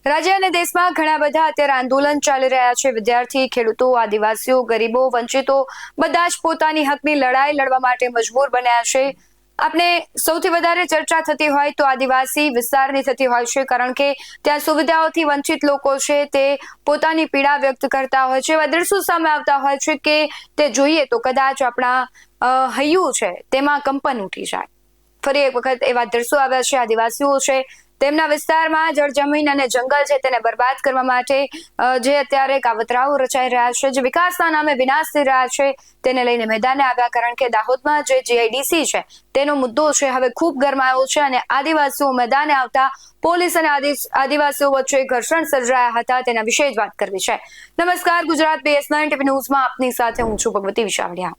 રાજ્ય અને દેશમાં ઘણા બધા અત્યારે આંદોલન ચાલી રહ્યા છે। વિદ્યાર્થી, ખેડૂતો, આદિવાસીઓ, ગરીબો, વંચિતો બધા જ પોતાની હકની લડાઈ લડવા માટે મજબૂર બન્યા છે। આપણે સૌથી વધારે ચર્ચા થતી હોય તો આદિવાસી વિસ્તારની થતી હોય છે, કારણ કે ત્યાં સુવિધાઓથી વંચિત લોકો છે તે પોતાની પીડા વ્યક્ત કરતા હોય છે। એવા દ્રશ્યો સામે આવતા હોય છે કે તે જોઈએ તો કદાચ આપણા હૈયું છે તેમાં કંપન ઉઠી જાય। ફરી એક વખત એવા દ્રશ્યો આવ્યા છે। આદિવાસીઓ છે તેમના વિસ્તારમાં જળ જમીન અને જંગલ છે તેને બરબાદ કરવા માટે જે અત્યારે કાવતરાઓ રચાઈ રહ્યા છે, જે વિકાસના નામે વિનાશ થઈ રહ્યા છે, તેને લઈને મેદાને આવ્યા। કારણ કે દાહોદમાં જે જીઆઈડીસી છે તેનો મુદ્દો છે હવે ખૂબ ગરમાયો છે અને આદિવાસીઓ મેદાને આવતા પોલીસ અને આદિવાસીઓ વચ્ચે ઘર્ષણ સર્જાયા હતા, તેના વિશે જ વાત કરવી છે। નમસ્કાર, ગુજરાત BS9 ટીવી ન્યૂઝમાં આપની સાથે હું છું ભગવતી વિશાવડિયા।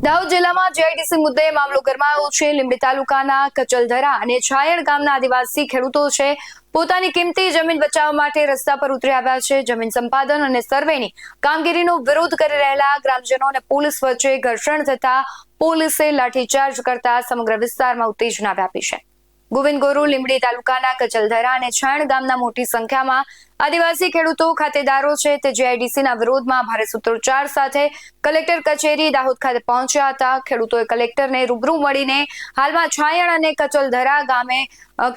દાહોદ જિલ્લામાં જીઆઈડીસી મુદ્દે મામલો ગરમાયો છે। લીંબડી તાલુકાના કચલધરા અને છાયણ ગામના આદિવાસી ખેડૂતો છે પોતાની કિંમતી જમીન બચાવવા માટે રસ્તા પર ઉતરી આવ્યા છે। જમીન સંપાદન અને સર્વેની કામગીરીનો વિરોધ કરી રહેલા ગ્રામજનો અને પોલીસ વચ્ચે ઘર્ષણ થતા પોલીસે લાઠીચાર્જ કરતા સમગ્ર વિસ્તારમાં ઉત્તેજના વ્યાપી છે। ગોવિંદ ગોરુ લીંબડી તાલુકાના કચલધરા અને છાયણ ગામના મોટી સંખ્યામાં આદિવાસી ખેડૂતો ખાતેદારો છે તે જીઆઈડીસીના વિરોધમાં ભારે સૂત્રોચ્ચાર સાથે કલેક્ટર કચેરી દાહોદ ખાતે પહોંચ્યા હતા। ખેડૂતોએ કલેક્ટરને રૂબરૂ મળીને હાલમાં છાયણ અને કચલધરા ગામે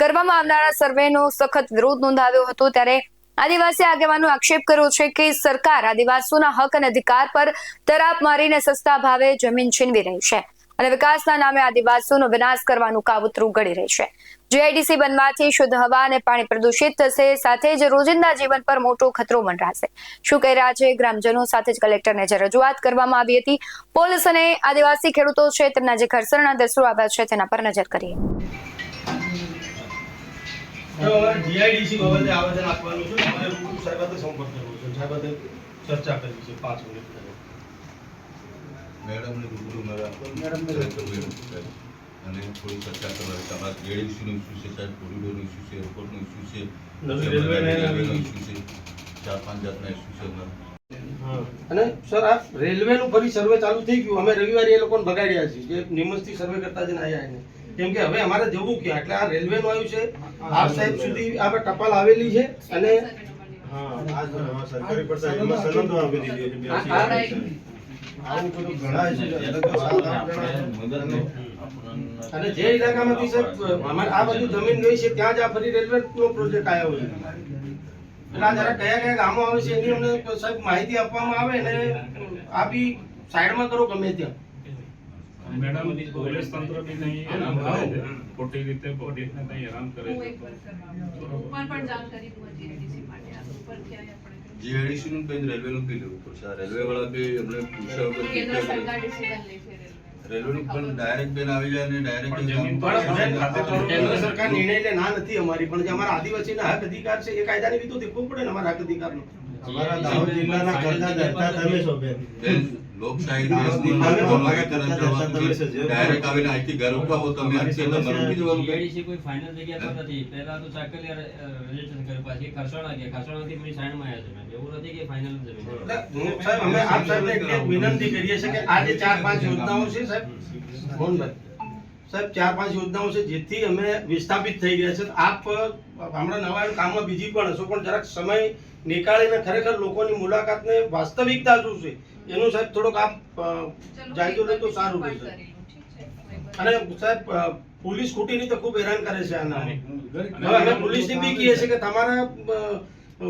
કરવામાં આવનારા સર્વેનો સખત વિરોધ નોંધાવ્યો હતો। ત્યારે આદિવાસી આગેવાનો આક્ષેપ કર્યો છે કે સરકાર આદિવાસીઓના હક અને અધિકાર પર તરાપ મારીને સસ્તા ભાવે જમીન છીનવી રહી છે અને વિકાસના નામે આદિવાસીઓનો વિનાશ કરવાનું કાવતરું ઘડી રહી છે। જીઆઈડીસી બનવાથી શુદ્ધ હવા અને પાણી પ્રદૂષિત થશે, સાથે જ રોજિંદા જીવન પર મોટો ખતરો મંડરાશે। શું કહી રહ્યા છે ગ્રામજનો સાથે જ કલેક્ટરને જે રજૂઆત કરવામાં આવી હતી, પોલીસ અને આદિવાસી ખેડૂતો છે તેમના જે ઘર્ષણના દ્રશ્યો આવ્યા છે તેના પર નજર કરીએ। જીઆઈડીસી બાબતે આવેદન આપવાનું છે, અમારે રૂબરૂ સાહેબ સાથે સંપર્ક કરવો છે, સાહેબ સાથે ચર્ચા કરવી છે 5 મિનિટ મેડમને રૂબરૂ મેડમ અને થોડી ચર્ચા કરવાની તમારા જીઆઈડીસીનું ઇસ્યુ છે, સાહેબ કોરિડોરનું ઇસ્યુ છે, એરપોર્ટનું ઇસ્યુ છે, નવી રેલવેનો ઇસ્યુ છે, 4-5 જાતના ઇસ્યુ છે અમારા। અને સર આ રેલવેનું ફરી સર્વે ચાલુ થઈ ગયું। અમે રવિવારે એ લોકોને બગાડ્યા છે જે નિમસથી સર્વે કરતા જઈને આવ્યા એને, કેમ કે હવે અમારે જવું ક્યાં, એટલે આ રેલવેનું આવ્યું છે, આપ સાહેબ સુધી આ ટપાલ આવેલી છે અને સરકારી પડતા એમાં સનદો આપી દીધી છે। આવું બધું ઘણા છે અને જે ઇલાકામાંથી સાહેબ અમારે આ બધું જમીન ગઈ છે ત્યાં જ આ ફરી રેલવેનો પ્રોજેક્ટ આવ્યો છે, એટલે આ જરા કયા કયા ગામો આવે છે એની અમને સાહેબ માહિતી આપવામાં આવે ને આ બી સાઈડમાં કરો ગમે ત્યાં। મેડમ પોલીસ તંત્ર બી નહીં હેરાન કરે છે, ખોટી રીતે પોલીસને નહીં હેરાન કરે છે। પણ જાણ કરી જીઆઈડીસી માટે આ ઉપર ક્યાંય આપણે જીઆઈડીસીનું કંઈ રેલવેનું કંઈ લેવું પડશે। આ રેલવેવાળા બી અમને પૂછ્યા વગર કેન્દ્ર સરકાર ડિસિઝન લે છે રેલવેનું પણ ડાયરેક્ટ બેન આવી જાય ને ડાયરેક્ટ કેન્દ્ર સરકાર નિર્ણય લે ના નથી અમારી, પણ જે અમારા આદિવાસીના હક અધિકાર છે એ કાયદાની વિરુદ્ધ દેખવું પડે ને અમારા હક અધિકારનો। અમારા દાહોદ જિલ્લાના કરતા દરતા તમે છો બેન, લોકશાહી દેશની ડાયરેક્ટ આવીને અહીંથી ઘર ઉઠાવો તમે અહીંથી તમારે ઉઠી જવાનું। જીઆઈડીસી કોઈ ફાઇનલ જગ્યા પર નથી। પહેલા તો ચાકલિયા રજીસ્ટ્રેશન કર્યું, પછી ખરસાણા ગયા, ખરસાણાથી પછી સાઈડમાં આવ્યા છે। એવું નથી કે ફાઇનલ જમીન। એટલે સાહેબ અમે આપ સાહેબને એક વિનંતી કરીએ છીએ કે આ જે 4-5 યોજનાઓ છે સાહેબ મોહનભાઈ સાહેબ 4-5 યોજનાઓ છે જેથી અમે વિસ્થાપિત થઈ ગયા છે। આપ હમણાં નવા કામમાં બીજી પણ હશો, પણ જરાક સમય નીકાળીને ખરેખર લોકોની મુલાકાતને વાસ્તવિકતા શું છે એનું સાહેબ થોડોક આપ જાયજો લે તો સારું રહેશે। અને સાહેબ પોલીસ ખોટી રીતે ખૂબ હેરાન કરે છે આના। હવે અમે પોલીસને બી કહીએ છીએ કે તમારા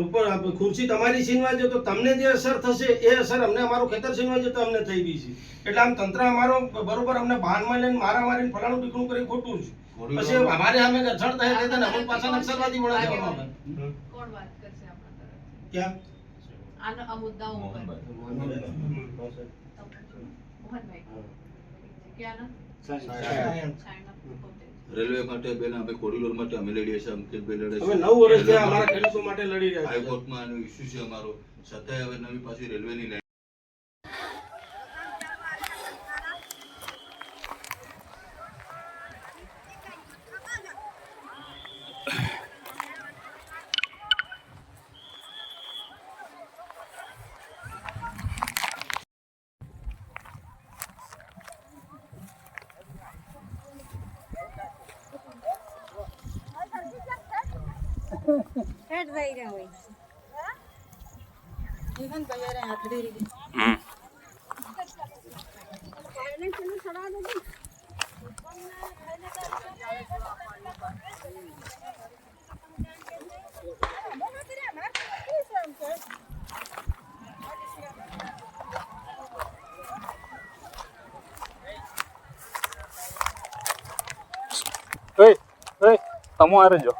ઉપર ખુરશી તમારી છીનવાઈ જાય તો તમને જે અસર થશે એ અસર અમને અમારું ખેતર છીનવાઈ જાય તો અમને થઈ ગઈ છે। એટલે આમ તંત્ર અમારો બરોબર અમને બાનમાં લઈને મારા મારીને ફલાણું ટીકણું કરી ખોટું છે, પછી અમારે અમે ગરછડ થાય છે ને અમુક પાછા નક્સલવાદી વળા જવામાં આવે। કોણ વાત કરશે આપણા તરફ ક્યાં આ મુદ્દાઓ ઉપર મોહનભાઈ ક્યાં રેલવે માટે બેન અમે કોરિડોર માટે અમે લડીએ છીએ, અંકિતભાઈ લડે અમે છે। 9 વર્ષથી અમારા ખેડૂતો માટે લડી રહ્યા છીએ। હાઈકોર્ટમાં આનો ઇસ્યુ છે અમારો, છતાંય હવે નવી પાછી રેલવેની લાઈન હેડ થઈ રહ્યા હોય જીવન તૈયાર હાથડી રહી પાણી ચલું સડા દે તમો આરે જો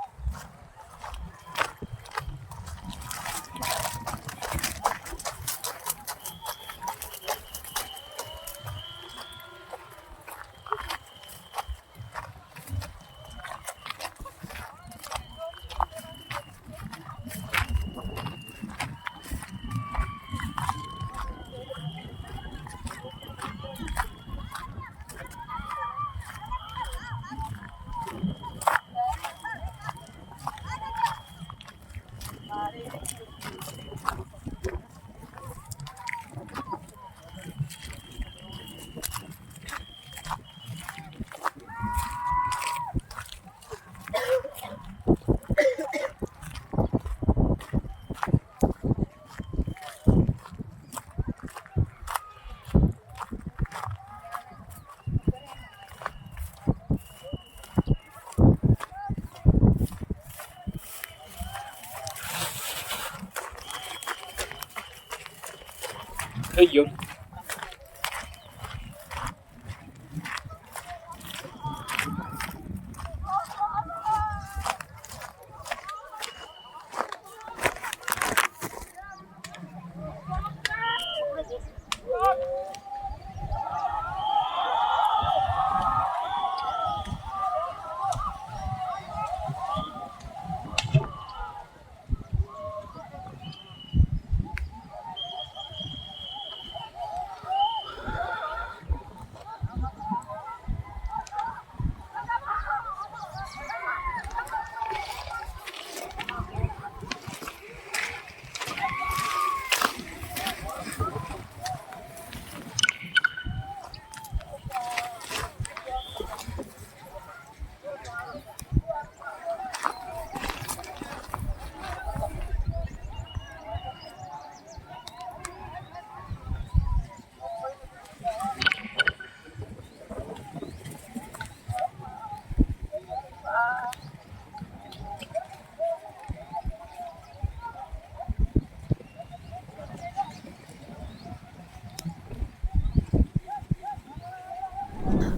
થઈ ગયો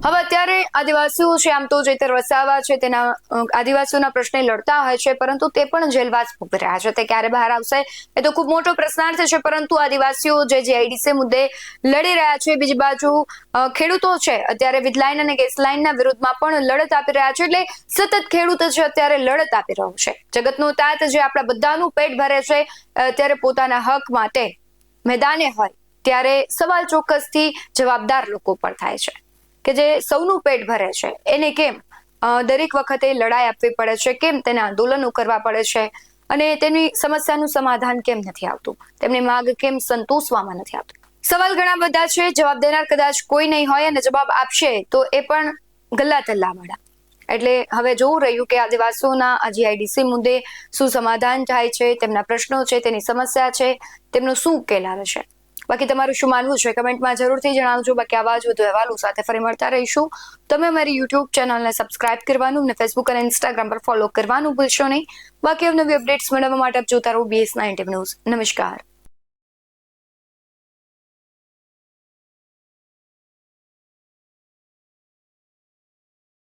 હવે અત્યારે આદિવાસીઓ છે આમ તો ચૈતર વસાવા છે તેના આદિવાસીઓના પ્રશ્ને લડતા હોય છે, પરંતુ તે પણ જેલવાસ ભોગવી રહ્યા છે. તે ક્યારે બહાર આવશે એ તો ખૂબ મોટો પ્રશ્નાર્થ છે. પરંતુ આદિવાસીઓ જે જીઆઈડીસી મુદ્દે લડી રહ્યા છે, બીજી બાજુ ખેડૂતો છે અત્યારે વીજ લાઈન અને ગેસ લાઈનના વિરોધમાં પણ લડત આપી રહ્યા છે. એટલે સતત ખેડૂત છે અત્યારે લડત આપી રહ્યો છે. જગતનો તાત જે આપણા બધાનું પેટ ભરે છે, અત્યારે પોતાના હક માટે મેદાને હોય ત્યારે સવાલ ચોક્કસથી જવાબદાર લોકો પર થાય છે કે જે સૌનું પેટ ભરે છે એને કેમ દરેક વખતે લડાઈ આપવી પડે છે, કેમ તેને આંદોલનો કરવા પડે છે અને તેમની સમસ્યાનું સમાધાન કેમ નથી આવતું, તેમની માંગ કેમ સંતોષવામાં નથી આવતું. સવાલ ઘણા બધા છે. જવાબ દેનાર કદાચ કોઈ નહીં હોય અને જવાબ આપશે તો એ પણ ગલ્લા તલ્લાવાળા. એટલે હવે જોવું રહ્યું કે આદિવાસીઓના આ જીઆઈડીસી મુદ્દે શું સમાધાન થાય છે, તેમના પ્રશ્નો છે, તેની સમસ્યા છે, તેમનો શું ઉકેલ આવે છે. બાકી તમારું શું માનવું છે કમેન્ટમાં જરૂરથી જણાવજો. બાકી આવા જ વધુ અહેવાલો સાથે ફરી મળતા રહીશું. તમે અમારી યુટ્યુબ ચેનલને સબસ્ક્રાઇબ કરવાનું અને ફેસબુક અને ઇન્સ્ટાગ્રામ પર ફોલો કરવાનું ભૂલશો નહીં. બાકી અવનવી અપડેટ્સ મેળવવા માટે આપ જોતા રહો BS9 ન્યૂઝ. નમસ્કાર.